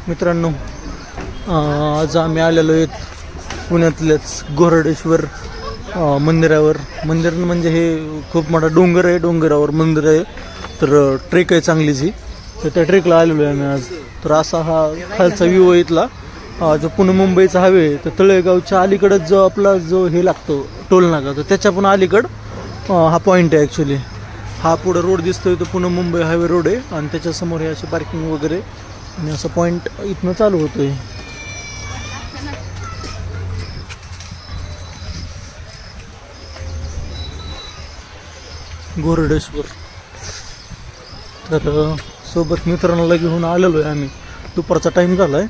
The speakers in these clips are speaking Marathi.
मित्रांनो, आज आम्ही आलेलो आहेत पुण्यातल्याच गोरडेश्वर मंदिरावर. मंदिर म्हणजे हे खूप मोठा डोंगर आहे, डोंगरावर मंदिर आहे. तर ट्रेक आहे चांगलीची, तर त्या ट्रेकला आलेलो आहे आम्ही आज. तर असा हा खालचा व्ह्यू आहे इथला. जो पुणे मुंबईचा हायवे आहे, तर तळेगावच्या अलीकडच जो आपला जो हे लागतो टोल नाका, तर त्याच्या पण अलीकड हा पॉईंट आहे ॲक्च्युली. हा पुढे रोड दिसतोय तो पुणे मुंबई हायवे रोड आहे, आणि त्याच्यासमोर हे असे पार्किंग वगैरे, आणि असं पॉईंट इथनं चालू होतोय. गोरडेश्वर. तर सोबत मित्रांना घेऊन आलेलो आहे आम्ही. दुपारचा टाइम झालाय,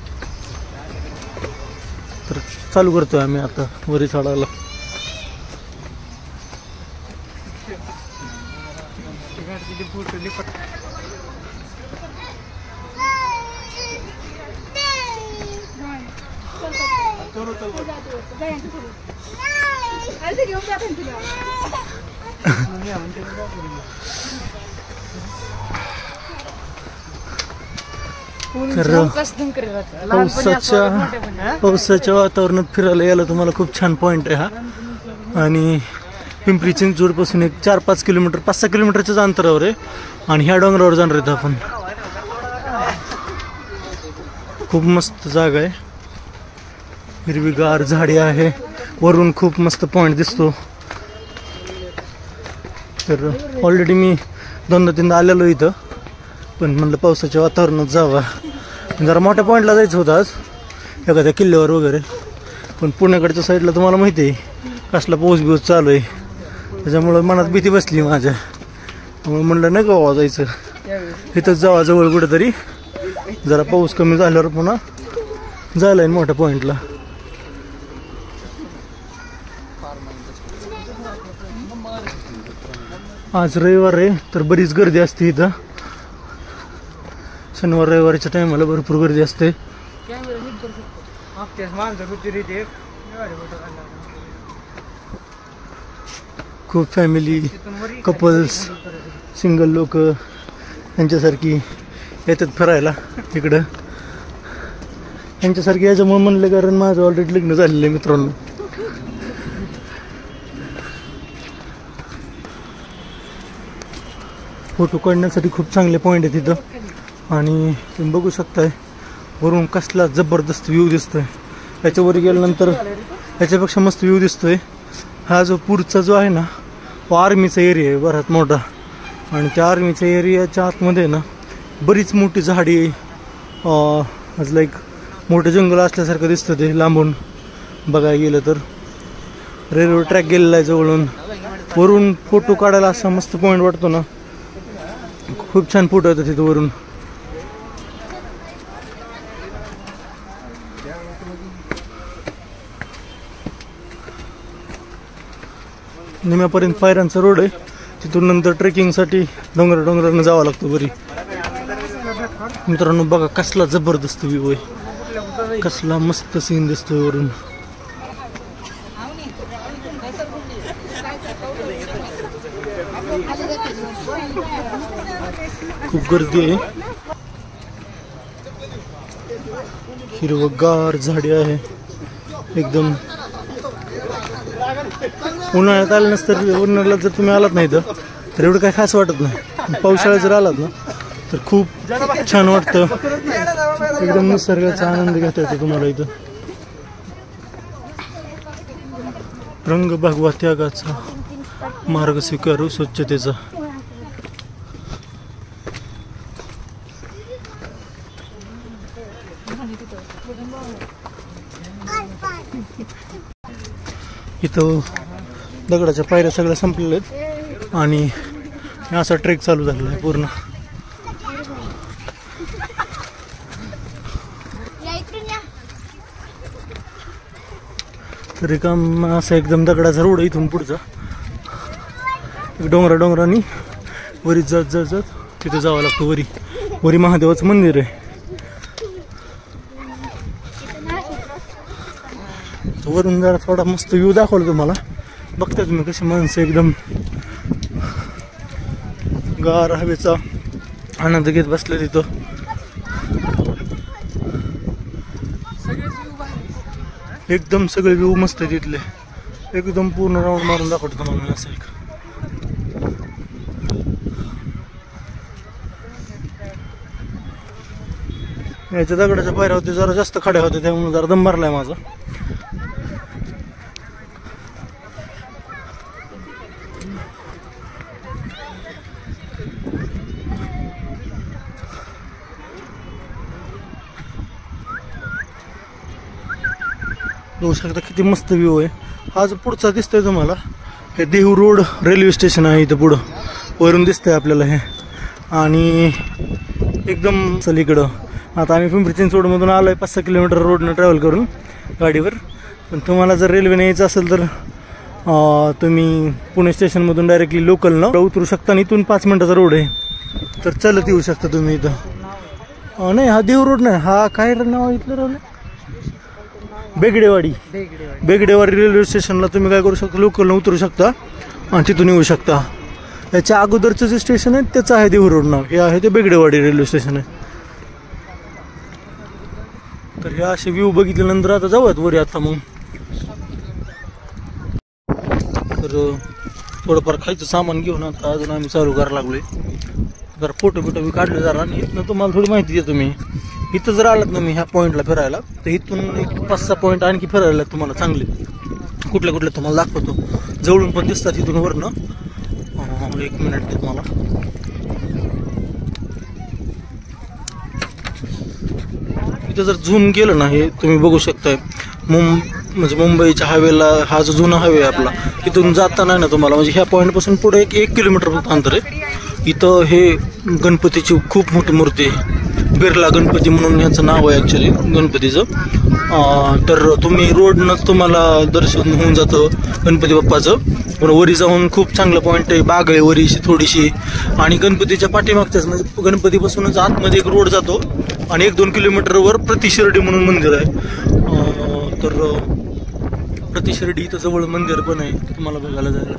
तर चालू करतोय आम्ही आता वरी चढायला. तर पावसाच्या वातावरणात फिरायला यायला तुम्हाला खूप छान पॉइंट आहे हा. आणि पिंपरी चिंचवड पासून एक 4-5 किलोमीटर, 5-6 किलोमीटरच्याच अंतरावर आहे. आणि ह्या डोंगरावर जाणार आहेत आपण. खूप मस्त जागा आहे, हिरवीगार झाडी आहे, वरून खूप मस्त पॉइंट दिसतो. तर ऑलरेडी मी 2-3दा आलेलो इथं, पण म्हणलं पावसाच्या वातावरणात जावा. जरा मोठ्या पॉईंटला जायचं होतं आज, एखाद्या किल्ल्यावर वगैरे. पण पुण्याकडच्या साईडला तुम्हाला माहिती आहे कसला पाऊस चालू आहे, त्याच्यामुळं मनात भीती बसली माझ्या. त्यामुळे म्हणलं नाही का जायचं, इथंच जावा जवळ कुठेतरी. जरा पाऊस कमी झाल्यावर पुन्हा जायला आहे मोठ्या पॉईंटला. आज रविवार आहे, तर बरीच गर्दी असते इथं. शनिवार रविवारच्या टायमाला भरपूर गर्दी असते. खूप फॅमिली, कपल्स, सिंगल लोक यांच्यासारखी येतात फिरायला इकडं. यांच्यासारखी याच्यामुळे म्हणलं कारण माझं ऑलरेडी लग्न झालेलं आहे मित्रांनो. फोटो काढण्यासाठी खूप चांगले पॉईंट आहे तिथं. आणि तुम्ही बघू शकताय वरून कसला जबरदस्त व्ह्यू दिसतोय. याच्यावर गेल्यानंतर याच्यापेक्षा मस्त व्ह्यू दिसतोय. हा जो पुढचा जो आहे ना, तो आर्मीचा एरिया आहे बराच मोठा. आणि त्या आर्मीच्या एरियाच्या आतमध्ये ना बरीच मोठी झाडी, लाईक मोठं जंगल असल्यासारखं दिसतं ते लांबून बघायला गेलं तर. रेल्वे ट्रॅक गेलेला आहे जवळून. वरून फोटो काढायला असा मस्त पॉईंट वाटतो ना, खूप छान फोटो येतात तिथं वरून. निम्यापर्यंत पायऱ्यांचा रोड आहे, तिथून नंतर ट्रेकिंगसाठी डोंगरानं जावं लागतं वरी. मित्रांनो बघा कसला जबरदस्त व्ह्यू आहे, कसला मस्त सीन दिसतोय वरून. खूप गर्दी आहे, हिरवगार झाडी आहे एकदम. उन्हाळ्यात आलं नसतं, उन्हाळ्यात जर तुम्ही आलात नाही तर एवढं काय खास वाटत नाही. पावसाळ्यात जर आलात ना तर खूप छान वाटतं, एकदम निसर्गाचा आनंद घेता येतो तुम्हाला इथं. रंग भगवा त्यागाचा, मार्ग स्वीकारू स्वच्छतेचा. इथं दगडाच्या पायऱ्या सगळ्या संपलेल्या आहेत आणि असा ट्रेक चालू झालेला आहे पूर्ण. तरी काम असं एकदम दगडाचा रोड आहे इथून पुढचा. डोंगरांनी वरी जात तिथे जावं लागतं. वरी महादेवाचं मंदिर आहे. वरून जरा थोडा मस्त व्ह्यू दाखवला तुम्हाला. बघता तुम्ही कशी माणसं एकदम गार हवेचा आनंद घेत बसले तिथं. एकदम सगळे व्ह्यू मस्त आहे तिथले. एकदम पूर्ण राऊंड मारून दाखवतो तुम्हाला मी असं एक. याच्या दगडाच्या पायऱ्या होते जरा जास्त खड्या होत्या त्यामुळे जरा दम भरलाय माझा. बघू शकता किती मस्त व्ह्यू आहे. हा जो पुढचा दिसतोय तुम्हाला हे देहू रोड रेल्वे स्टेशन आहे. इथं पुढं वरून दिसतंय आपल्याला हे. आणि एकदम चल इकडं आता आम्ही पिंपरी चिंचवडमधून आलो आहे 5-6 किलोमीटर रोडनं ट्रॅव्हल करून गाडीवर. पण तुम्हाला जर रेल्वेने यायचं असेल तर तुम्ही पुणे स्टेशनमधून डायरेक्टली लोकलनं उतरू शकता आणि इथून 5 मिनिटाचा रोड आहे. तर चालत येऊ शकता तुम्ही इथं. नाही हा देहू रोड नाही, हा काय नाव इथलं रोड बेगडेवाडी. बेगडेवाडी रेल्वे स्टेशनला तुम्ही काय करू शकता, लोकलनं उतरू शकता आणि तिथून येऊ शकता. याच्या अगोदरचं जे स्टेशन आहे त्याचं आहे देहू रोड नाव. हे आहे ते बेगडेवाडी रेल्वे स्टेशन आहे. तर हे असे व्ह्यू बघितल्यानंतर आता जाऊयात वरी. आता मग तर थोडंफार खायचं सामान घेऊन आता अजून आम्ही चालू करायला लागलोय. जरा फोटो बी काढले जरा. आणि इथनं तुम्हाला थोडी माहिती देतो मी. इथं जर आलात ना मी ह्या पॉईंटला फिरायला तर इथून एक 5-6 पॉईंट आणखी फिरायला तुम्हाला चांगले कुठले तुम्हाला दाखवतो. जवळून पण दिसतात इथून वरनं. 1 मिनिट ते तुम्हाला इथं जर झूम केलं ना हे तुम्ही बघू शकताय. म्हणजे मुंबईच्या हायवेला हा जो जुना हायवे आपला इथून जाता नाही ना तुम्हाला. म्हणजे ह्या पॉईंटपासून पुढे 1 किलोमीटर अंतर आहे. इथं हे गणपतीची खूप मोठी मूर्ती आहे. बिर्ला गणपती म्हणून याचं नाव आहे ॲक्च्युली गणपतीचं. तर तुम्ही रोडनंच तुम्हाला दर्शन होऊन जातं गणपती बाप्पाचं. पण वरी जाऊन खूप चांगलं पॉईंट आहे. बाग आहे वरीशी थोडीशी. आणि गणपतीच्या पाठीमागच्याच म्हणजे गणपतीपासूनच आतमध्ये एक रोड जातो आणि 1-2 किलोमीटरवर प्रतिशिर्डी म्हणून मंदिर आहे. तर प्रतिशिर्डी इथं जवळ मंदिर पण आहे तुम्हाला बघायला जायला.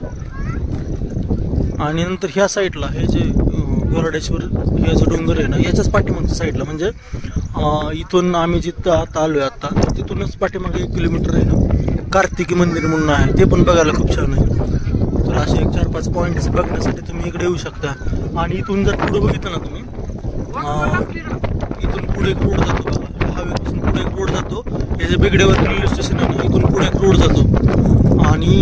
आणि नंतर ह्या साईडला हे जे गोरडेश्वर हे जो डोंगर आहे ना याच्याच पाठीमागच्या साईडला म्हणजे इथून आम्ही जिथं आता आलोय आता तिथूनच पाठीमागे 1 किलोमीटर आहे ना कार्तिकी मंदिर म्हणून आहे. ते पण बघायला खूप छान आहे. तर असे 4-5 पॉईंट्स बघण्यासाठी तुम्ही इकडे येऊ शकता. आणि इथून जर पुढे बघितलं ना तुम्ही इथून पुढे एक रोड जातो बघा. हायवेपासून पुढे एक रोड जातो. हे जे बेगडेवर रेल्वे स्टेशन आहे ना इथून पुढे एक रोड जातो. आणि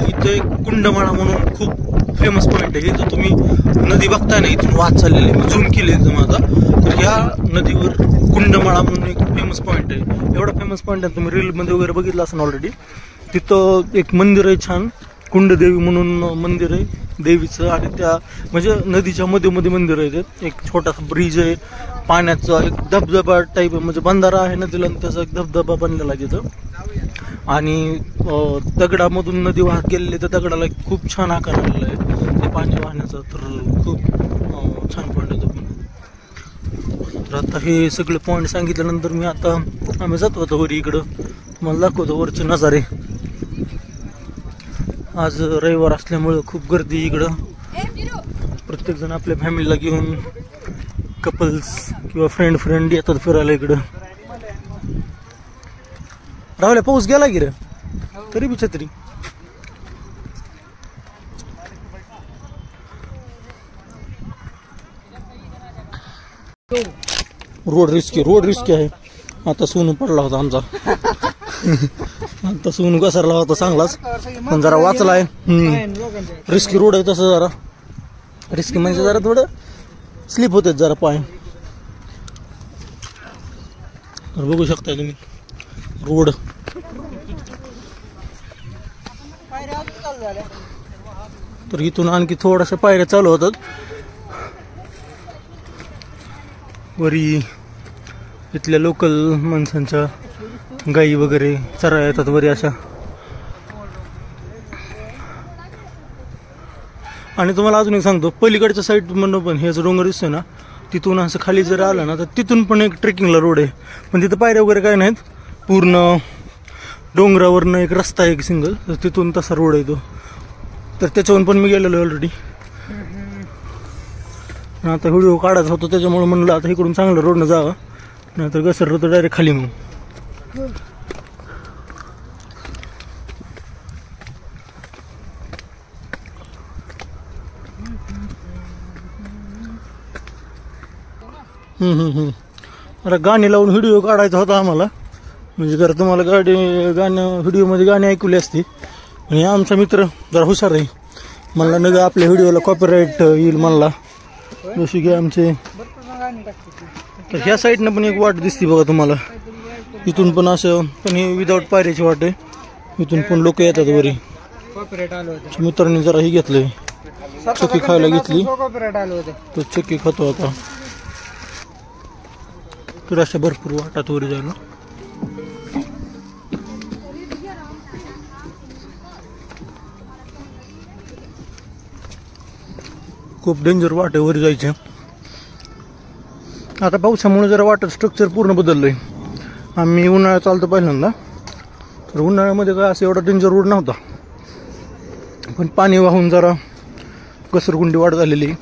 इथं एक कुंडमाळा म्हणून खूप फेमस पॉईंट आहे. इथं तुम्ही नदी बघताय ना इथून वाहत चाललेली मी झूम केली आहे माझा. तर ह्या नदीवर कुंडमाळा म्हणून एक फेमस पॉईंट आहे. एवढा फेमस पॉईंट आहे तुम्ही रीलमध्ये वगैरे बघितलं असेल ऑलरेडी. तिथं एक मंदिर आहे छान कुंडदेवी म्हणून मंदिर आहे देवीचं. आणि त्या म्हणजे नदीच्या मध्ये मंदिर आहे. ते एक छोटासा ब्रिज आहे पाण्याचा एक धबधबा टाईप म्हणजे बंधारा आहे नदीला आणि त्याचा एक धबधबा बनलेला आहे तिथं. आणि दगडामधून नदी वाहत गेलेली तर दगडाला खूप छान आकार आलेला आहे ते पाणी वाहण्याचा. तर खूप छान पॉईंट आहे तो पण. तर आता हे सगळे पॉईंट सांगितल्यानंतर मी आता आम्ही जातो आता वरी इकडं तुम्हाला दाखवतो वरचे नजारे. आज रविवार असल्यामुळं खूप गर्दी इकडं. प्रत्येकजण आपल्या फॅमिलीला घेऊन कपल्स किंवा फ्रेंड येतात फिरायला इकडं. राहुल्या पाऊस गेला की रे तरी बी छत्री. रोड रिस्की आहे. आता सोनू पडला होता आमचा. आता सोनू घसरला होता चांगलाच पण जरा वाचलाय. रिस्की रोड आहे तसं जरा रिस्की म्हणजे जरा थोडं स्लिप होते जरा पाय. तर बघू शकताय तुम्ही रोड. तर इथून आणखी थोड्याशा पायऱ्या चालू होतात. वरी इथल्या लोकल माणसांच्या गाई वगैरे चरा येतात वरी अशा. आणि तुम्हाला अजून एक सांगतो पलीकडच्या साईड म्हणून पण हे जो डोंगर दिसतोय ना तिथून असं खाली जर आलं ना तर तिथून पण एक ट्रेकिंगला रोड आहे. पण तिथं पायऱ्या वगैरे काय नाहीत. पूर्ण डोंगरावरनं एक रस्ता आहे एक सिंगल. तर तिथून तसा रोड आहे तो. तर त्याच्यावरून पण मी गेलेलो ऑलरेडी. आता व्हिडिओ काढायचा होतो त्याच्यामुळे म्हणलं आता इकडून चांगलं रोडनं जावं नाहीतर घसरलं तर डायरेक्ट खाली. मग अरे गाणी लावून व्हिडिओ काढायचा होता आम्हाला, म्हणजे जर तुम्हाला गाणं व्हिडिओमध्ये गाणी ऐकली असती. आणि आमचा मित्र जरा हुशार आहे, म्हणला नग आपल्या व्हिडिओला कॉपीराईट येईल म्हणला. जशी की आमचे तर ह्या साईडनं पण एक वाट दिसते बघा तुम्हाला, इथून पण असं, पण हे विदाऊट पायऱ्याची वाट आहे. इथून पण लोक येतात वरी. मित्रांनी जरा हे घेतलंय, चक्की खायला घेतली, तो चक्की खातो आता. तर अशा भरपूर वाटात वरी जायला. खूप डेंजर वाट आहे वरी जायचे. आता पावसामुळे जरा वाटत स्ट्रक्चर पूर्ण बदललंय. आम्ही उन्हाळ्यात चालतो पहिल्यांदा, तर उन्हाळ्यामध्ये काय असं एवढा डेंजर रोड नव्हता, पण पाणी वाहून जरा घसरगुंडी वाढ झालेली.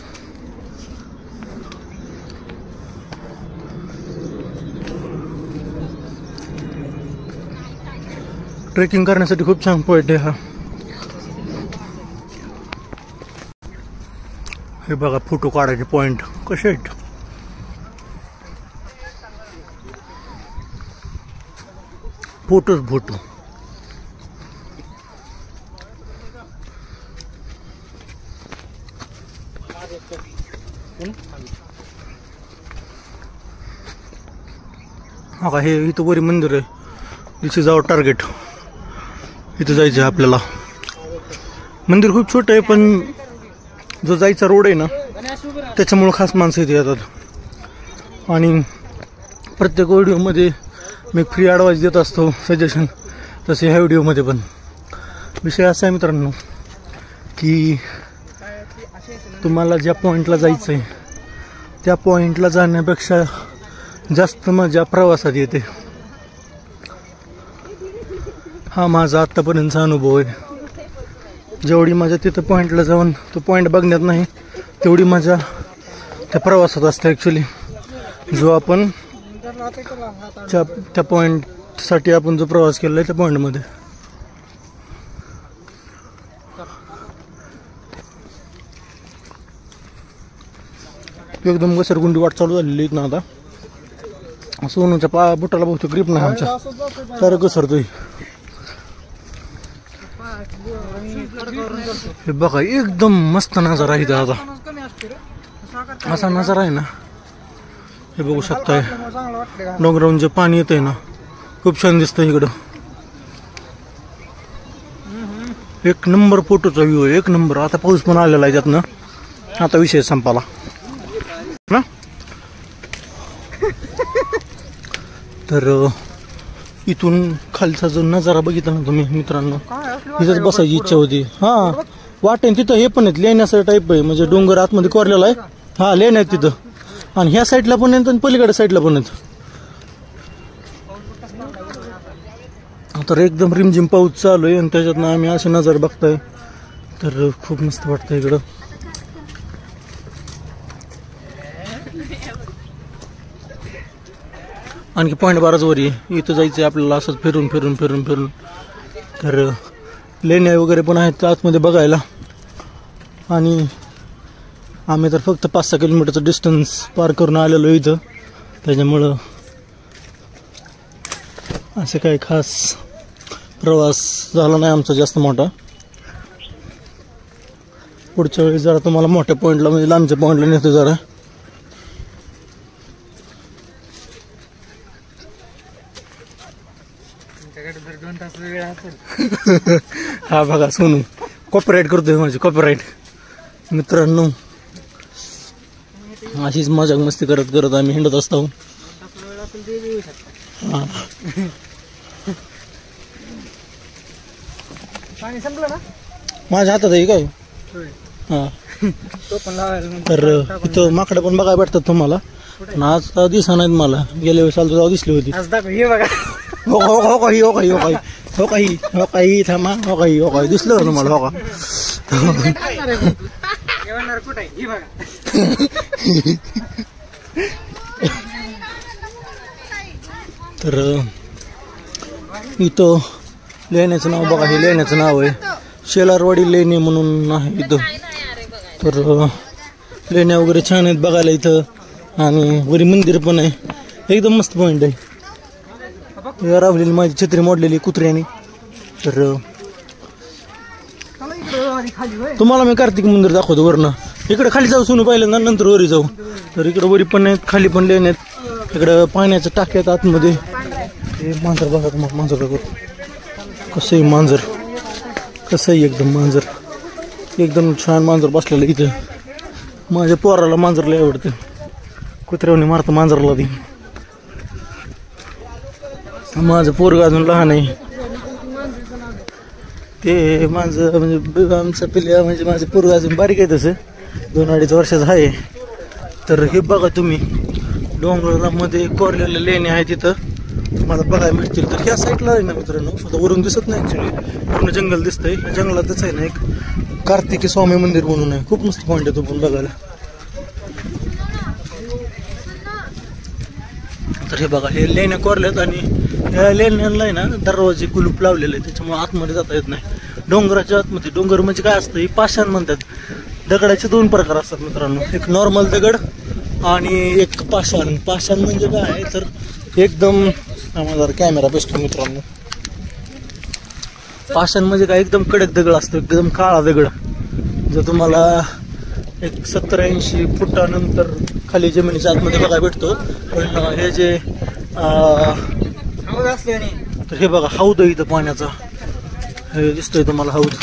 ट्रेकिंग करण्यासाठी खूप छान पॉइंट आहे हा. हे बघा फोटो काढायचे पॉइंट कसे आहेत. फोटोच फोटो. हा हे इथं वरी मंदिर आहे. दिस इज आवर टार्गेट. इथं जायचं आहे आपल्याला. मंदिर खूप छोटं आहे, पण जो जायचा रोड आहे ना, त्याच्यामुळं खास माणसं इथे येतात. आणि प्रत्येक व्हिडिओमध्ये मी फ्री ॲडवाईस देत असतो, सजेशन. तसे ह्या व्हिडिओमध्ये पण विषय असा आहे मित्रांनो, की तुम्हाला ज्या पॉईंटला जायचं आहे त्या पॉईंटला जाण्यापेक्षा जास्त मजा प्रवासात येते. हा माझा आत्तापर्यंतचा अनुभव आहे. जेवढी मजा तिथं पॉईंटला जाऊन तो पॉईंट बघण्यात नाही, तेवढी मजा त्या प्रवासात असते ॲक्च्युली. जो आपण त्या पॉईंटसाठी आपण जो प्रवास केला आहे त्या पॉईंटमध्ये. एकदम घसरगुंडी वाट चालू झालेली ना आता. सोनूच्या बुटाला बहुतेक ग्रीप नाही आमच्या, तर घसरतोय. हे बघा एकदम मस्त नजारा आहे इथं. आता असा नजारा आहे ना, हे बघू शकताय. डोंगरावरून जे पाणी येतंय ना, खूप छान दिसतंय इकडं. एक नंबर फोटोचा व्ह्यू आहे, एक नंबर. आता पाऊस पण आलेला आहे त्यातनं, आता विषय संपाला ना. तर इथून खालचा जो नजारा बघितला ना तुम्ही मित्रांनो, तिथंच बसायची इच्छा होती. हा वाटेन तिथं हे पण आहेत, लेण्याचं टाईप आहे, म्हणजे डोंगर आतमध्ये कोरलेला आहे. हा लेण्या आहेत तिथं, आणि ह्या साईडला पण आहेत आणि पलीकडे साईडला पण आहेत. तर एकदम रिमझिम पाऊस चालू आहे आणि त्याच्यातनं आम्ही असे नजर बघताय, तर खूप मस्त वाटतं इकडं. आणखी पॉईंट बाराच वरी आहे, इथं जायचं आहे आपल्याला असंच फिरून फिरून फिरून फिरून. तर लेण्या वगैरे पण आहेत आतमध्ये बघायला. आणि आम्ही तर फक्त 5-6 किलोमीटरचं डिस्टन्स पार करून आलेलो इथं, त्याच्यामुळं असं काही खास प्रवास झाला नाही आमचा जास्त मोठा. पुढच्या वेळी जरा तुम्हाला मोठ्या पॉईंटला, म्हणजे लांबच्या पॉईंटला नेतो जरा. हा बघा सोनू कॉपीराईट करतोय माझी, कॉपीराईट. मित्रांनो अशीच मजाक मस्ती करत करत आम्ही हिंडत असतो. माझ्या हातात आहे काय. हा तर इथं माकडं पण बघायला भेटतात तुम्हाला, पण आज दिसा नाहीत मला. गेल्या वेळेस चालतो तेव्हा दिसली होती. हो हो हो काही हो काही हो काही हो काही हो काही थांबा हो काही हो काही दिसलं का तुम्हाला. हो का तर इथं लेण्याचं नाव बघा, हे लेण्याचं नाव आहे शेलारवाडी लेणी म्हणून आहे इथं. तर लेण्या वगैरे छान आहेत बघायला इथं. आणि वरी मंदिर पण आहे. एकदम मस्त पॉईंट आहे. रावलेली माझी छत्री मोडलेली कुत्र्याने. तर तुम्हाला मी कार्तिक मंदिर दाखवतो वरनं. इकडे खाली जाऊ सोनू पाहिलं ना, नंतर वरी जाऊ. तर इकडे वरी पण आहेत, खाली पण लेन आहेत. इकडं पाण्याचं टाक्यात आतमध्ये. हे मांजर बघा तुम्हाला, मांजर बघा कसं आहे मांजर, कसं आहे एकदम मांजर. एकदम छान मांजर बसलेलं इथं. माझ्या पोराला मांजर लय आवडतं. कुत्र्याने मारतं मांजरला ती. माझं पोरग अजून लहान आहे. ते माझं म्हणजे आमचं पिल्ल्या म्हणजे माझं पोरग अजून बारीक आहे, तसं 2-2.5 वर्षाचं आहे. तर हे बघा तुम्ही, डोंगरामध्ये कोरलेले लेणे आहे तिथं तुम्हाला बघायला मिळतील. तर ह्या साईडला आहे ना मित्रांनो, आता वरून दिसत नाही ॲक्च्युली, पूर्ण जंगल दिसतंय. जंगलातच आहे ना एक कार्तिकी स्वामी मंदिर म्हणून आहे. खूप मस्त पॉईंट आहे तो पण बघायला. तर हे बघा, हे लेण्या कोरल्यात आणि ह्या लेण्यांना आहे ना दरवाजे कुलूप लावलेले आहे, त्याच्यामुळे आतमध्ये जाता येत नाही. डोंगराच्या आतमध्ये, डोंगर म्हणजे काय असतं, ही पाषाण म्हणतात. दगडाचे 2 प्रकार असतात मित्रांनो, एक नॉर्मल दगड आणि एक पाषाण. पाषाण म्हणजे काय आहे तर एकदम, आम्हाला कॅमेरा बसतो मित्रांनो. पाषाण म्हणजे काय, एकदम कडक दगड असतो, एकदम काळा दगड. जर तुम्हाला एक 70-80 फुटानंतर खाली जमिनीच्या आतमध्ये बघायला भेटतो. पण हे जे तर हे बघा, हौद आहे इथं पाण्याचा. हे दिसतोय तुम्हाला हौद,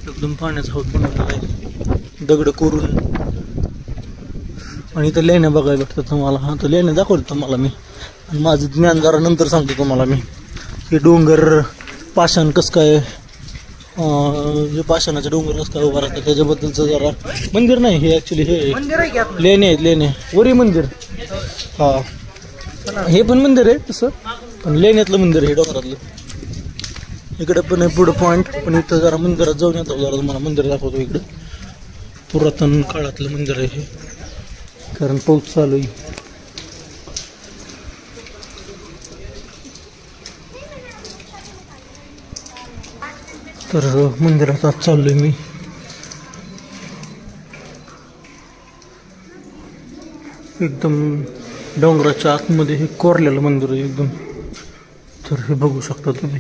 एकदम पाण्याचा हौद बनवलेला आहे दगड कोरून. आणि इथं लेण्या बघायला भेटतात तुम्हाला. हा तर लेण्या दाखवतो तुम्हाला मी, आणि माझं ज्ञान जरा नंतर सांगतो तुम्हाला मी. हे डोंगर पाषाण कसं काय, जे पाषाणाचे डोंगर कसं काय उभा राहतात त्याच्याबद्दलचं जरा. मंदिर नाही हे ॲक्च्युली, हे लेणे आहेत, लेणे वरी मंदिर. हा हे पण मंदिर आहे तसं, पण लेण्यातलं मंदिर आहे डोंगरातलं. इकडे पण आहे पुढं पॉईंट, पण इथं जरा मंदिरात जाऊन येतो, जरा तुम्हाला मंदिर दाखवतो. इकडं पुरातन काळातलं मंदिर आहे हे, कारण पाऊस चालू आहे. तर मंदिरात आज चाललोय मी. एकदम डोंगराच्या आतमध्ये हे कोरलेलं मंदिर आहे एकदम. तर हे बघू शकता तुम्ही.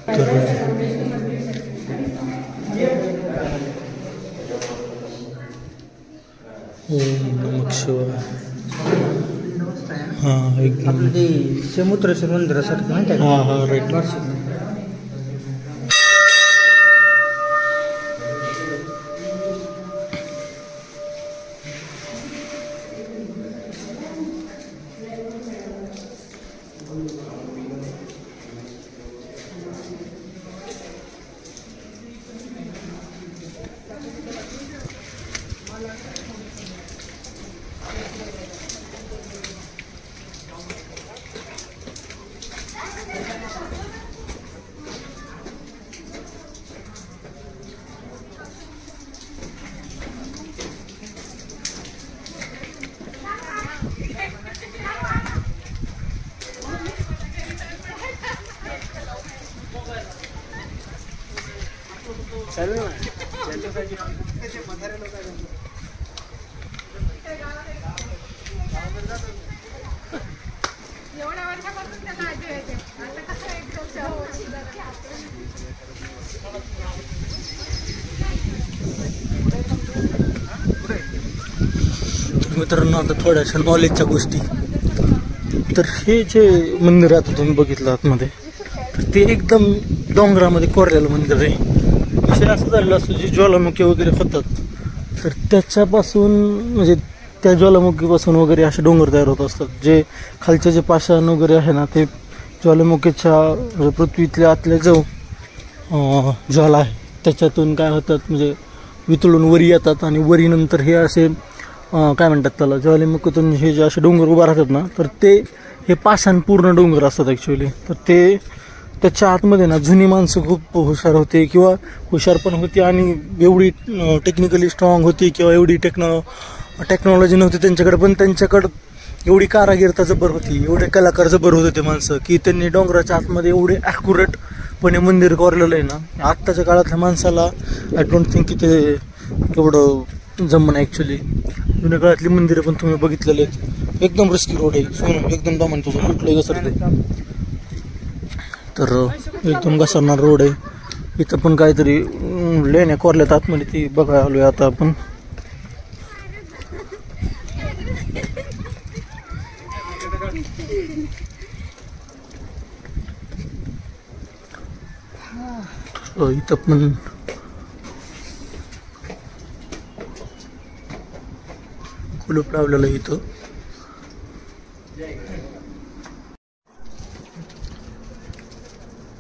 तर ओम नमः शिवाय. हा एकदम आपलं ते समुद्रेश्वर मंदिरासारखं माहिती आहे. हा हा राईट. मित्रांनो, आता थोड्याशा नॉलेजच्या गोष्टी. तर हे जे मंदिर आता तुम्ही बघितलं आतमध्ये, तर ते एकदम डोंगरामध्ये कोरलेलं मंदिर आहे. विषय असं झालेलं असतो, जे ज्वालामुखी वगैरे होतात तर त्याच्यापासून, म्हणजे त्या ज्वालामुखीपासून वगैरे असे डोंगर तयार होत असतात. जे खालचे जे पाषाण वगैरे आहे ना, ते ज्वालामुखीच्या म्हणजे पृथ्वीतल्या आतल्या जो ज्वाला आहे त्याच्यातून काय होतात, म्हणजे वितळून वरी येतात. आणि वरीनंतर हे असे काय म्हणतात त्याला, ज्वालामुखीतून हे जे असे डोंगर उभा राहतात ना, तर ते हे पाषाण पूर्ण डोंगर असतात ॲक्च्युली. तर ते त्याच्या आतमध्ये ना जुनी माणसं खूप हुशार होते, किंवा हुशार पण होती आणि एवढी टेक्निकली स्ट्रॉंग होती, किंवा एवढी टेक्नॉलॉजी नव्हती त्यांच्याकडे, पण त्यांच्याकडं एवढी कारागिरता जबर होती, एवढे कलाकार जबर होते ते माणसं, की त्यांनी डोंगराच्या आतमध्ये एवढे ॲक्युरेटपणे मंदिर कोरलेलं आहे ना. आत्ताच्या काळातल्या माणसाला आय डोंट थिंक की ते एवढं जमन ॲक्च्युली. जुन्या काळातली मंदिरं पण तुम्ही बघितलेले आहेत. एकदम रिस्की रोड आहे सोनम, एकदम दामान तुझं लुटलं घसरते, तर एकदम घसरणार रोड आहे. इथं पण काहीतरी लेण्या कोरल्यात आतमध्ये, ती बघायला आलोय आता आपण. इथं पण कुलूप लावलेलं आहे इथं.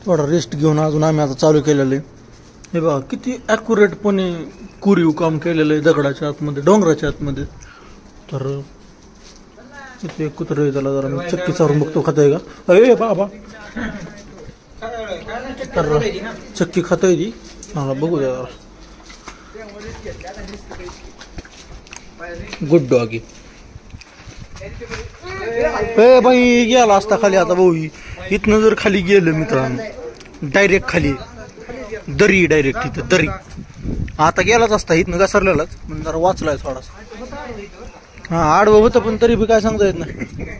थोडा रेस्ट घेऊन अजून आम्ही आता चालू केलेलं आहे. हे बघा किती ॲक्युरेटपणे कोरीव काम केलेलं आहे दगडाच्या आतमध्ये, डोंगराच्या आतमध्ये. तर इथे एक कुत्रं आहे, त्याला जरा मी चक्की चारून बघतो खाताय का. अरे बाबा, तर चक्की खाताय ती, मला बघू द्या. Good doggy. ए बाई, गेला असता खाली आता भाऊ. इथनं जर खाली गेलं मित्रांनो, डायरेक्ट खाली दरी, डायरेक्ट तिथं दरी. आता गेलाच असता, इथनं घसरलेलाच, पण जरा वाचलाय थोडासा. हा, आडवं होतं पण तरी बी काय सांगता येत नाही.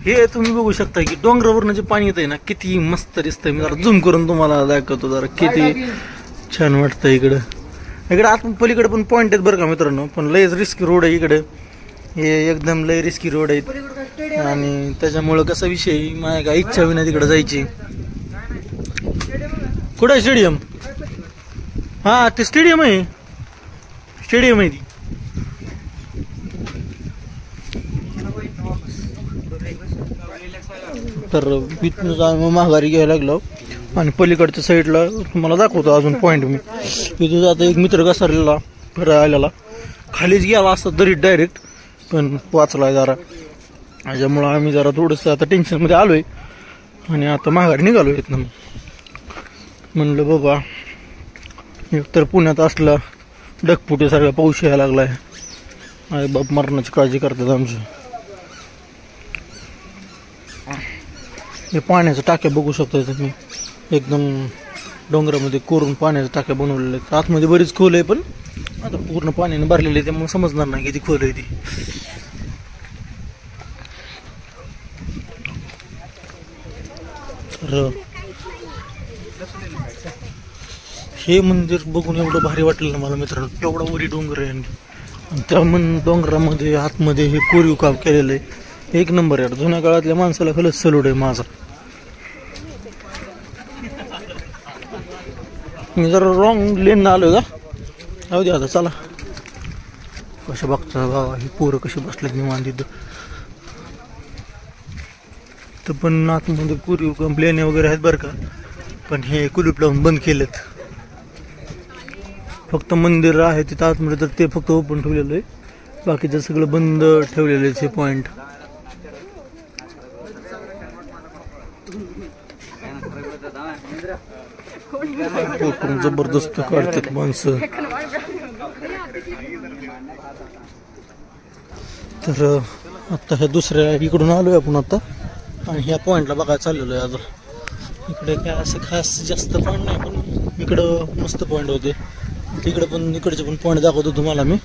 हे तुम्ही बघू शकता की डोंगरावरनं जे पाणी येत आहे ना, किती मस्त दिसतंय. मी जरा झूम करून तुम्हाला दाखवतो, जरा किती छान वाटतं. इकडे आत पलीकडे पण पॉईंट आहेत बरं का मित्रांनो, पण लयच रिस्की रोड आहे इकडे. हे एकदम लय रिस्की रोड आहेत, आणि त्याच्यामुळं कसा विषय, माझ्या काय इच्छा विना तिकडे जायची. कुठं आहे स्टेडियम? हा, ते स्टेडियम आहे ती. तर इथूनच आम्ही माघारी घ्यायला लागलो, आणि पलीकडच्या साईडला तुम्हाला दाखवतो अजून पॉईंट. मी तिथं आता एक मित्र घसरलेला फिरायला आलेला, खालीच गेला असता दरीत डायरेक्ट, पण वाचलाय जरा. त्याच्यामुळं आम्ही जरा थोडंसं आता टेन्शनमध्ये आलोय, आणि आता माघारी निघालो इथनं. म्हणलं बाबा, एकतर पुण्यात असला ढगफुटीसारखा पाऊस यायला लागलाय, आई बाप मरणाची काळजी करतात आमची. हे पाण्याच्या टाक्या बघू शकता तुम्ही, एकदम डोंगरामध्ये कोरून पाण्याच्या टाक्या बनवलेल्या आहेत. आतमध्ये बरीच खोल आहे, पण आता पूर्ण पाण्याने भरलेली आहे, त्यामुळे समजणार नाही किती खोल आहे ती. तर हे मंदिर बघून एवढं भारी वाटलं ना मला मित्रांनो. एवढा वरी डोंगर आहे, आणि त्या डोंगरामध्ये आतमध्ये हे कोरीव काम केलेलं आहे. एक नंबर आहे. जुन्या काळातल्या माणसाला खरंच सलूट आहे माझा. मी जरा रॉंग लेन आलोय का, जाऊ दे आता. चला, कसं बघता गावा, ही पोरं कशी बसलेत निवांत तिथं. तर पण आतमध्ये कोरीव काम लेण्या वगैरे आहेत बरं का, पण हे कुलूप लावून बंद केलेत. फक्त मंदिर आहे तिथं आतमध्ये, तर ते फक्त ओपन ठेवलेलं आहे, बाकीचं सगळं बंद ठेवलेलं आहे. हे पॉइंट फोटो जबरदस्त काढतात माणसं. तर आता ह्या दुसऱ्या इकडून आलोय आपण आता, आणि ह्या पॉइंटला बघायला चाललेलो आहे. आता इकडे काय असं खास जास्त पॉईंट नाही, पण इकडं मस्त पॉईंट होते. तिकडे पण, इकडचे पण पॉईंट दाखवतो तुम्हाला मी.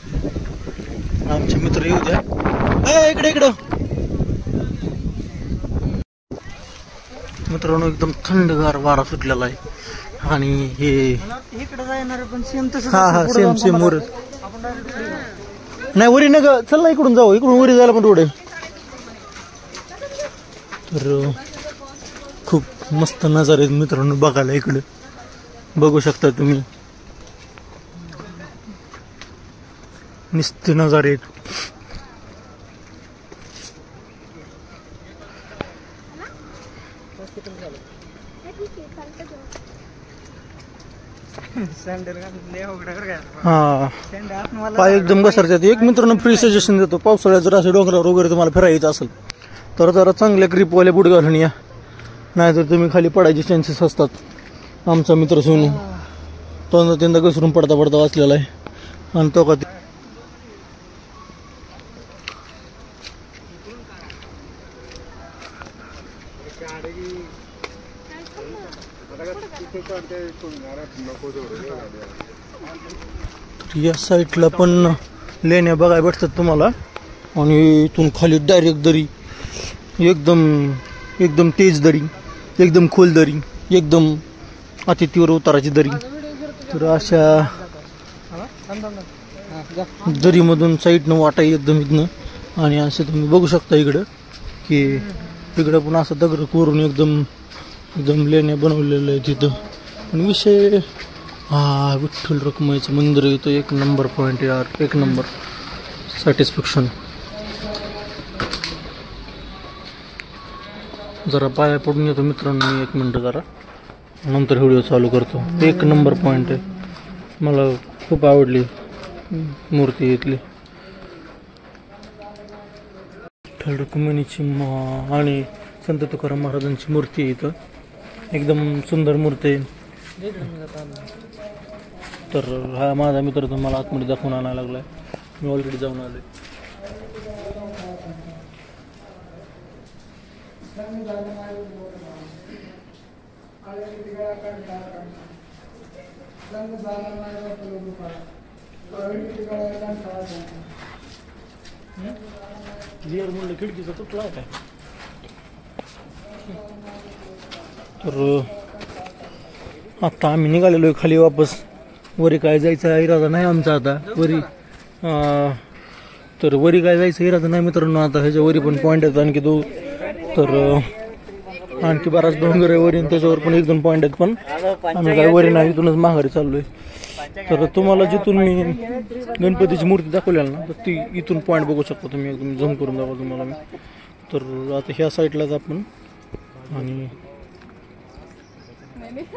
आमचे मित्र येऊ द्या. इकडं मित्रांनो, एकदम थंडगार वारा सुटलेला आहे, आणि हे इकडे जाणार पण सेम तसं. हा सेम वर नाही, वरी नग चल ना, इकडून जाऊ. इकडून वरी जायला पण रोड आहे. तर खूप मस्त नजारे आहेत मित्रांनो बघायला. इकडे बघू शकता तुम्ही, निस्ते नजारे आहेत. हा, पाय एकदम घसरतात. एक मित्रांनो फ्री सजेशन देतो, पावसाळ्यात जर असे डोंगरावर वगैरे तुम्हाला फिरायचं असेल तर जरा चांगल्या ग्रिपवाले बूट घालून या, नाहीतर तुम्ही खाली पडायचे चान्सेस असतात. आमचा मित्र सोनू दोनदा घसरून पडता वाचलेला आहे, आणि तो का या साईडला पण लेण्या बघायला भेटतात तुम्हाला आणि इथून खाली डायरेक्ट दरी एकदम एकदम तेज दरी एकदम खोल दरी एकदम अति तीव्र उताराची दरी. तर अशा दरीमधून साईडनं वाटा एकदम इथनं आणि असं तुम्ही बघू शकता इकडं की इकडं पण असं दगड कोरून एकदम एकदम लेण्या बनवलेलं आहे तिथं. पण विषय हा विठ्ठल रखुमाईचं मंदिर आहे इथं. एक नंबर पॉईंट यार, एक नंबर सॅटिस्फॅक्शन. जरा पाया पडून येतो मित्रांनो मी 1 मिनटं जरा, नंतर व्हिडिओ चालू करतो. एक नंबर पॉईंट आहे, मला खूप आवडली मूर्ती इथली. विठ्ठल रखुमाईची आणि संत तुकाराम महाराजांची मूर्ती आहे इथं. एकदम सुंदर मूर्ती आहे. तर हा माझा मित्र तुम्हाला आतमध्ये दाखवून आणायला लागलाय. मी ऑलरेडी जाऊन आलोय. क्लिअर म्हणलं खिडकीचा तुटला काय. तर आता आम्ही निघालेलो आहे खाली वापस. वरी काय जायचा इरादा नाही आमचा आता. वरी तर वरी काय जायचं इरादा नाही मित्रांनो आता. ह्याच्या वरी पण पॉईंट आहेत आणखी 2. तर आणखी बराच डोंगर आहे वरी, त्याच्यावर पण 1-2 पॉईंट आहेत. पण आम्ही काय वरी नाही, इथूनच माघारी चाललोय. तर तुम्हाला जिथून मी गणपतीची मूर्ती दाखवलेली ना, तर ती इथून पॉईंट बघू शकता तुम्ही. एकदम झूम करून दाखवतो तुम्हाला मी. तर आता ह्या साईडलाच आपण आणि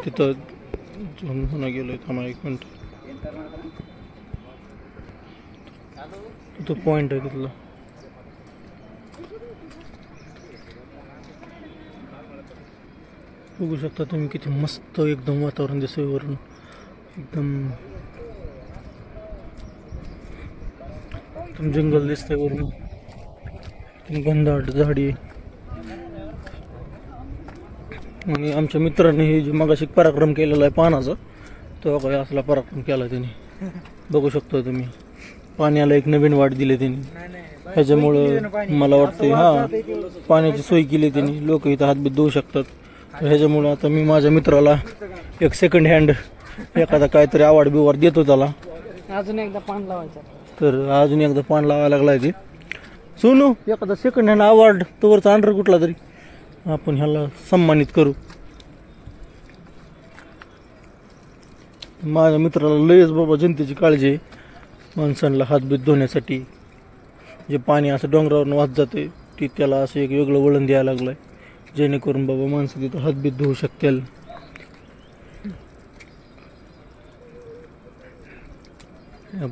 तिथं झूम होणं गेलोय. थांबा 1 मिनिट. तिथं पॉईंट आहे तिथला. बघू शकता तुम्ही किती मस्त एकदम वातावरण दिसतंय वरून. एकदम जंगल दिसतंय वरून. घनदाट झाडी. आणि आमच्या मित्रांनी हे जे मगाशी पराक्रम केलेला आहे पानाचा, तो काय असला पराक्रम केला त्यांनी. बघू शकता तुम्ही. पाण्याला एक नवीन वाट दिली त्यांनी. ह्याच्यामुळं मला वाटतं हा पाण्याची सोय केली त्यांनी. लोक इथं हातबीत धुवू शकतात. ह्याच्यामुळं आता मी माझ्या मित्राला एक सेकंड हँड एखादा काहीतरी आवड बिवाड देतो त्याला. अजून एकदा पान लावायचं. तर अजून एकदा पान लावायला लागलाय ते. सोनू एखादा सेकंड हँड अवॉर्ड तोवरचा अंडर कुठला तरी आपण ह्याला सन्मानित करू. माझ्या मित्राला लयच बाबा जनतेची काळजी आहे. माणसांना हातबीत धुण्यासाठी जे पाणी असं डोंगरावरून वाहत जाते ती त्याला असं एक वेगळं वळण द्यायला लागलंय, जेणेकरून बाबा माणसं तिथं हातबीत धुवू शकतील.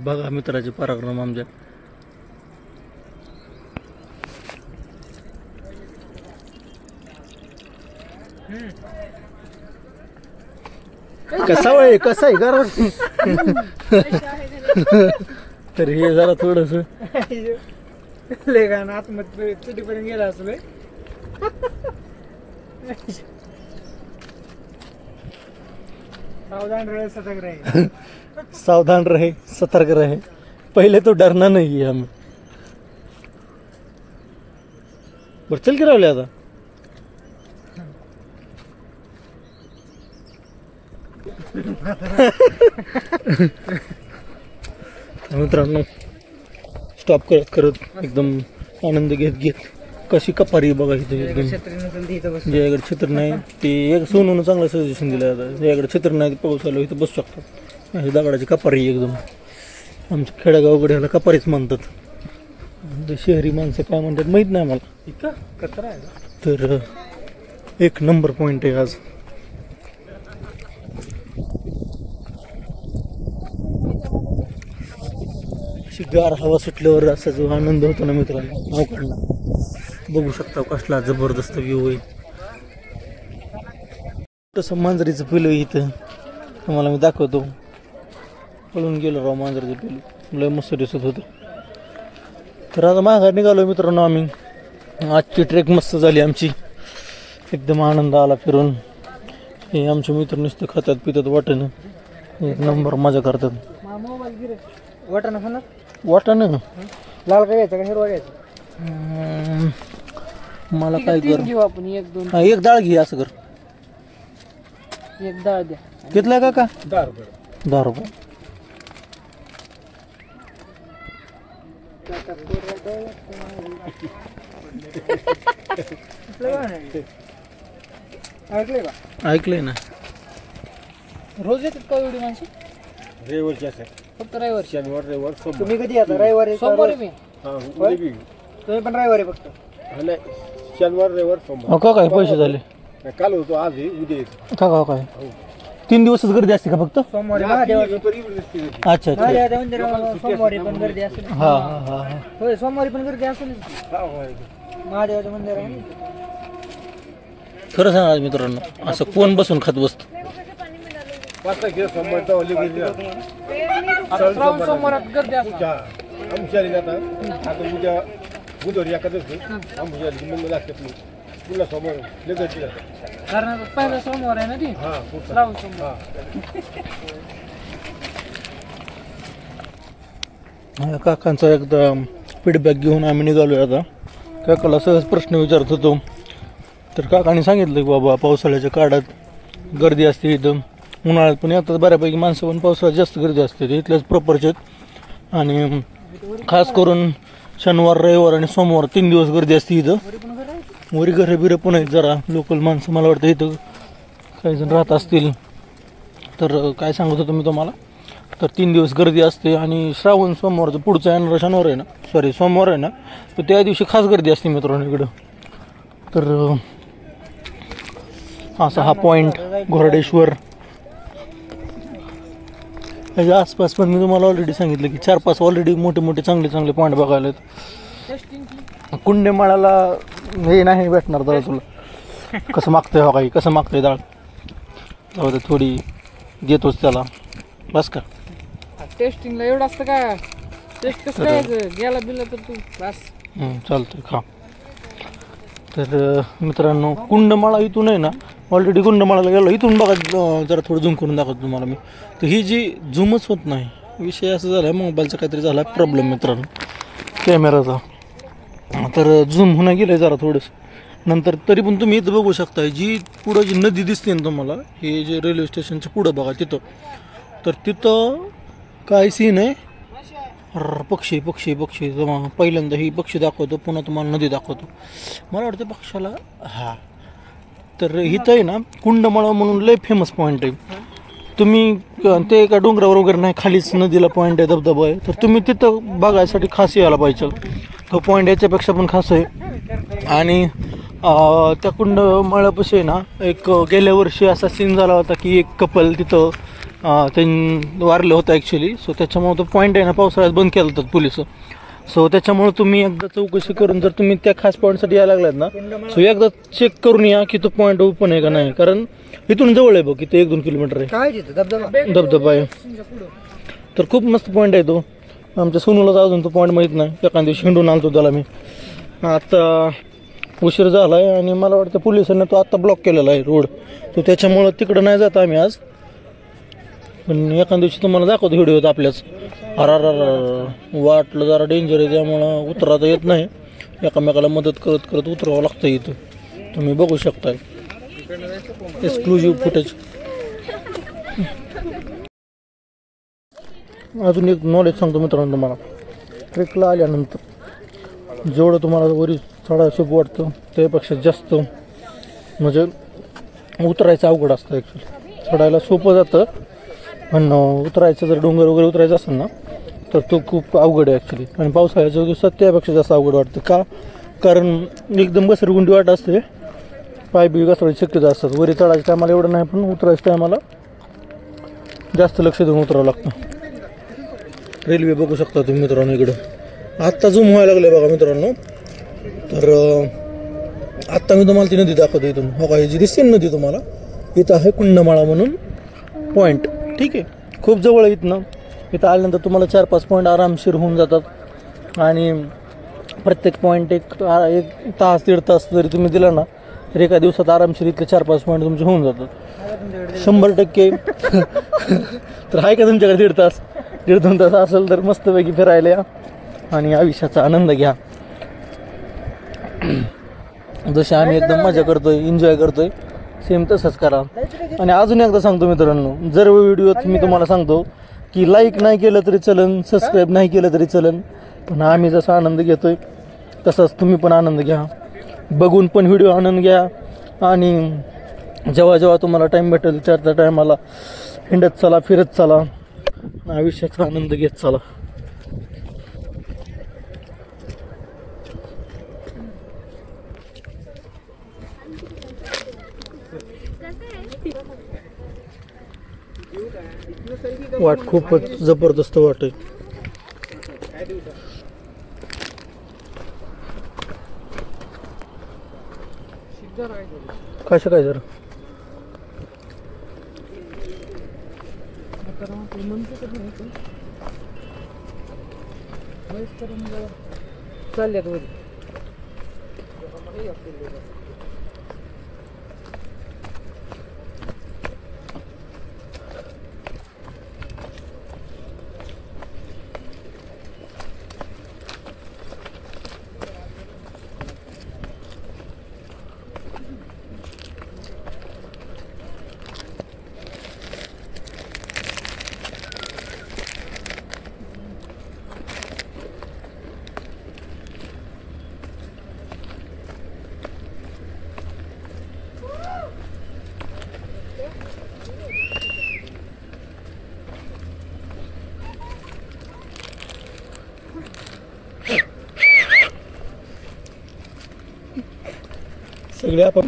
बघा मित्राचे पराक्रम आमच्या. कसा आहे कसा आहे करा. तर हे जरा थोडस आतमध्ये चुटीपर्यंत गेला असं. सावधान रहे सतर्क रहे. पहले तो डरना नहीं है हमें. बरं चल की रावले आता. मित्रांनो स्टॉप करत करत एकदम आनंद घेत घेत कशी कपारी बघा इथे. एकदम ज्याकडे छत्र नाही ते एक सोनून चांगलं सजेशन दिलं आता. ज्याकडे छत्र नाही पाऊस आलो इथं बसू शकतात. अशी दगडाची कपारी एकदम. आमच्या खेडेगावकडे ह्याला कपारीच म्हणतात. शहरी माणसं काय म्हणतात माहीत नाही मला. तर 1 नंबर पॉईंट आहे आज. अशी गार हवा सुटल्यावर असा जो आनंद होतो ना मित्रांनो नाव काढला. बघू शकता कसला जबरदस्त व्ह्यू आहे. तसं मांजरीचं पिलू इथं तुम्हाला मी दाखवतो. पळून गेलो राव मांजरीचं पिलू. लय मस्त दिसत होतं. तर आता माघार निघालो मित्रांनो आम्ही. आजची ट्रेक मस्त झाली आमची. एकदम आनंद आला फिरून. हे आमचे मित्र नुसते खातात पितात वाटेनं, एक नंबर मजा करतात. मोबाईल गिरे वाटाणा खाणार वाटाणं लाल काय घ्यायचा का हिरवा घ्यायचा मला काय कर, घेऊ आपण एक दोन हा, एक डाळ घे असं कर. एक डाळ द्या घेतलाय का 10 रुपये. ऐकलंय का ऐकलंय ना. रोज येतात का एवढी माणसं रविवारची असते, फक्त रविवार शनिवार रविवार सोमवार. तुम्ही कधी येता रविवारी सोमवारी मी तुम्ही पण रविवारी फक्त नाही, शनिवार रविवार सोमवार. हो का काय पैसे झाले काल होतो, आज आहे, उद्या येतो. का काय 3 दिवसच गर्दी असते का फक्त? सोमवारी अच्छा अच्छा. महादेवाच्या मंदिरावर सोमवारी पण गर्दी असेल. हा हा हा हा. होय सोमवारी पण गर्दी असेल महादेवाच्या मंदिरावर. खरं सांगा मित्रांनो, असं कोण बसून खात बसत? सोमवारचा ओली गेली श्रावण सोमवारात गर्दी असते. आमच्या आता उद्या बुधवारी एखादच आमच्या मंगल असतात पुन्हा सोमवार लगेच कारण पहिला सोमवार आहे ना ती श्रावण सोमवार. काकांचा एकदा फीडबॅक घेऊन आम्ही निघालोय. आता काकाला सहज प्रश्न विचारत होतो, तर काकाने सांगितलं की बाबा पावसाळ्याच्या काळात गर्दी असते इथं. उन्हाळ्यात पण येतात बऱ्यापैकी माणसं, पण पावसाळ्यात जास्त गर्दी असते. इथल्याच प्रॉपरचे आणि खास करून शनिवार रविवार आणि सोमवार 3 दिवस गर्दी असते इथं. वरी घरे बिरं पण आहेत जरा लोकल माणसं, मला वाटतं इथं काही जण राहत असतील. तर काय सांगत होतो मी तुम्हाला, तर 3 दिवस गर्दी असते. आणि श्रावण सोमवारचं पुढचा येणारा शनिवार आहे ना, सॉरी सोमवार आहे ना, तर त्या दिवशी खास गर्दी असते मित्रांनो इकडं. तर असा हा पॉईंट घोरडेश्वर. त्याच्या आसपास पण मी तुम्हाला ऑलरेडी सांगितलं की 4-5 ऑलरेडी मोठे मोठे चांगले चांगले पॉईंट बघायला आहेत. कुंडेमाळाला हे नाही भेटणार दादा तुला. कसं मागतंय हो काही, कसं मागतंय डाळ, जाऊ दे थोडी देतोच त्याला, बस का. टेस्टिंगला एवढं असतं का? टेस्ट कसं करायचं गेला बिला तर तू बस चालतंय खा. तर मित्रांनो, कुंडमाळा इथून आहे ना, ऑलरेडी कुंडमाळाला गेलो. इथून बघा जरा थोडं झूम करून दाखवतो तुम्हाला मी. तर ही जी झूमच होत नाही, विषय असं झाला आहे मोबाईलचा काहीतरी झाला प्रॉब्लेम मित्रांनो कॅमेराचा. तर झूम होणं गेलं आहे जरा थोडंसं नंतर. तरी पण तुम्ही इथं बघू शकता, जी पुढं जी नदी दिसते ना तुम्हाला, हे जे रेल्वे स्टेशनच्या पुढं बघा तिथं, तर तिथं काय सीन आहे, पक्षी पक्षी पक्षी. पहिल्यांदा ही पक्षी दाखवतो, पुन्हा तुम्हाला नदी दाखवतो. मला वाटतं पक्षाला हा. तर इथं आहे ना कुंडमाळा म्हणून लय फेमस पॉईंट आहे. तुम्ही ते एका डोंगरावर वगैरे नाही, खालीच नदीला पॉईंट आहे, धबधबा आहे. तर तुम्ही तिथं बघायसाठी खास यायला पाहिजे. तो पॉईंट याच्यापेक्षा पण खास आहे. आणि त्या कुंडमाळ्यापाशी आहे ना, एक गेल्या वर्षी असा सीन झाला होता की एक कपल तिथं त्यांनी वारलं होतं ॲक्च्युली. सो त्याच्यामुळे तो पॉईंट आहे ना पावसाळ्यात बंद केला होता पोलिस. सो त्याच्यामुळे तुम्ही एकदा चौकशी करून, जर तुम्ही त्या खास पॉईंटसाठी यायला लागलात ना, सो एकदा चेक करून या की तो पॉईंट ओपन आहे का नाही. कारण इथून जवळ आहे बघ, इथं 1-2 किलोमीटर आहे. काय धबधबा आहे. तर खूप मस्त पॉईंट आहे तो. आमच्या सोनूलाच अजून तो पॉईंट माहीत नाही. एखाद्या दिवशी हिंडून आणतो त्याला मी. आता उशीर झाला आहे आणि मला वाटतं पोलिसांनी तो आत्ता ब्लॉक केलेला आहे रोड. तो त्याच्यामुळं तिकडं नाही जात आम्ही आज. पण एखाद्या दिवशी तुम्हाला दाखवतो व्हिडिओत आपल्याच. वाटलं जरा डेंजर आहे, त्यामुळं उतरता येत नाही. एकामेकाला मदत करत करत उतरावं लागतं इथं. तुम्ही बघू शकताय एक्सक्लुझिव्ह फुटेज. अजून एक नॉलेज सांगतो मित्रांनो तुम्हाला. ट्रेकला आल्यानंतर जेवढं तुम्हाला वरी चढायला सोपं वाटतं त्यापेक्षा जास्त म्हणजे उतरायचं अवघड असतं. ॲक्च्युली चढायला सोपं जातं, पण उतरायचं जर डोंगर वगैरे उतरायचं असेल ना, तर तो खूप अवघड आहे ॲक्च्युली. आणि पावसाळ्याच्या दिवसात त्यापेक्षा जास्त अवघड वाटतं. का? कारण एकदम घसरगुंडी वाट असते, पाय बी घसरायची शक्यता असतात. वरी चढायच्या टायमाला एवढं नाही, पण उतरायच्या टायमाला जास्त लक्ष देऊन उतरावं लागतं. रेल्वे बघू शकता तुम्ही मित्रांनो इकडं. आत्ता झूम व्हायला लागले बघा मित्रांनो. तर आत्ता मी तुम्हाला ती नदी दाखवतो इथून. हो का, ही जी दिसते नदी तुम्हाला, इथं आहे कुंडमाळा म्हणून पॉईंट. ठीक आहे, खूप जवळ आहे इथनं. इथं आल्यानंतर तुम्हाला 4-5 पॉईंट आरामशीर होऊन जातात. आणि प्रत्येक पॉईंट एक तास 1.5 तास जरी तुम्ही दिला ना, तर एका दिवसात आरामशीर इथले 4-5 पॉईंट तुमचे होऊन जातात. 100% तर आहे का तुमच्याकडे 1.5 तास असेल तर मस्तपैकी फिरायला या आणि आयुष्याचा आनंद घ्या. जसे आम्ही एकदम मजा करतोय, एन्जॉय करतोय, सेम तसंच करा. आणि अजून एकदा सांगतो मित्रांनो, जर व्हिडिओत मी तुम्हाला सांगतो की लाईक नाही केलं तरी चलन, सबस्क्राईब नाही केलं तरी चलन, पण आम्ही जसा आनंद घेतोय तसाच तुम्ही पण आनंद घ्या. बघून पण व्हिडिओ आनंद घ्या आणि जेव्हा जेव्हा तुम्हाला टाईम भेटेल त्या टायमाला हिंडत चला, फिरत चला, आयुष्याचा आनंद घेत चला. वाट खूपच जबरदस्त वाट आहे. कसं काय जरा चालल्यात सगळे आपण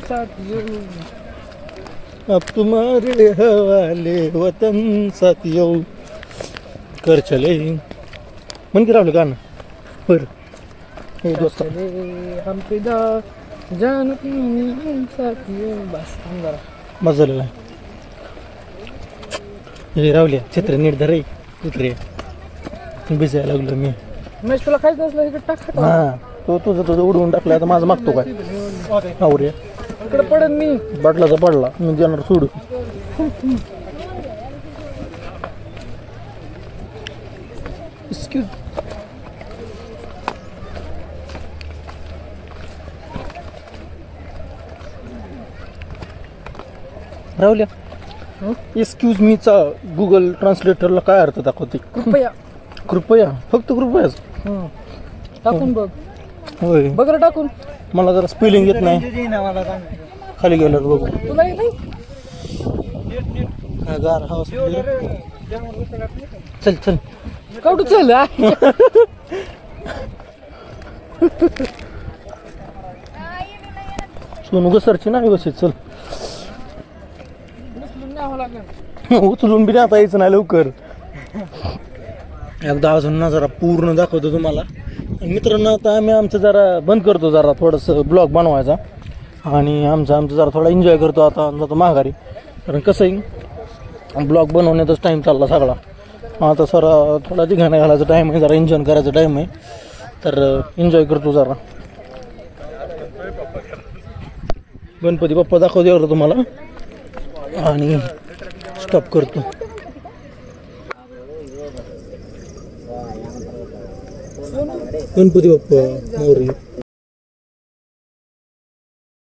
अब तुम्हारे हवाले वतन साथियों कर चले मन की रावलं गाणं बरं. हे दोस्त हम फिदा जान साथियों. बस जरा मजा झालेला हे रावल्या चित्र नीट धर कुत्रे भिजायला लागलो मी. मग तुला खायचं असलं इकडे टाक. हा तो तुझं उडवून टाकला आता माझं मागतो काय आवरे इकडे पडन मी. बाटलाचा पडला मी देणार सोडू. एक्सक्यूज राहुल्या एक्सक्यूज मीचा गुगल ट्रान्सलेटरला काय अर्थ दाखवते? कृपया. कृपया फक्त कृपयाच टाकून बघ. होय बघ रे टाकून. मला जरा स्पेलिंग येत नाही खाली गेल्यावर बघू. तुला येत नाही? काय गार हवा सुटली रे. चल चल कावडू चल. सोनू घसरची नाही व्यवस्थित. चल उचलून बी आता यायचं नाही लवकर. एकदा अजून ना जरा पूर्ण दाखवतो तुम्हाला. मित्रांनो आता आम्ही आमचं जरा बंद करतो, जरा थोडंसं ब्लॉग बनवायचा आणि आमचं जरा थोडा एन्जॉय करतो. आता जातो माघारी, कारण कसं आहे ब्लॉग बनवण्यातच टाईम चालला सगळा. आता सर थोडा ठिकाणा घालायचा टाईम आहे, जरा एन्जॉय करायचा टाईम आहे, तर एन्जॉय करतो जरा. गणपती बाप्पा दाखवतो तुम्हाला आणि स्टॉप करतो. गणपती बाप्पा मोरया.